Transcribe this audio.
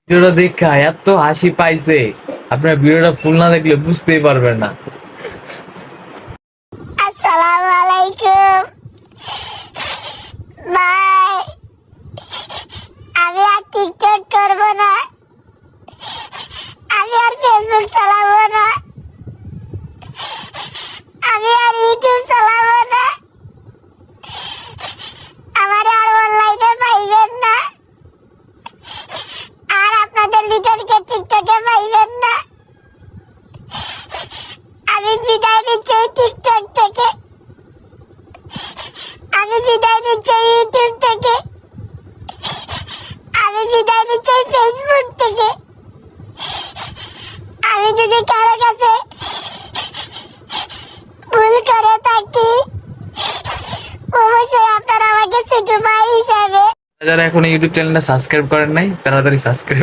ভিডিওটা দেখা এত হাসি পাইছে, আপনার ভিডিওটা ফুল না দেখলে বুঝতেই পারবেন না। আসসালামু আলাইকুম ভাই, আমি আর টিকটক করব না, আমি আর ফেসবুক চালাবো না, আমি আর ইউটিউব চালাবো না, আমার আর অনলাইনে পাইবেন না, আর আপনাদের লিডারকে টিকটকে পাইবেন না। আমি বিদায় নিচ্ছি এই টিকটক থেকে, আমি বিদায় নিচ্ছি ইউটিউব থেকে, আমি বিদায় নিচ্ছি ফেসবুক থেকে। আমি যদি কারো কাছে ভুল করে থাকি, অবশ্যই আপনারা আমাকে ছোট ভাই হিসাবে। যারা এখন ইউটিউব চ্যানেলটা সাবস্ক্রাইব করেন নাই, তাড়াতাড়ি সাবস্ক্রাইব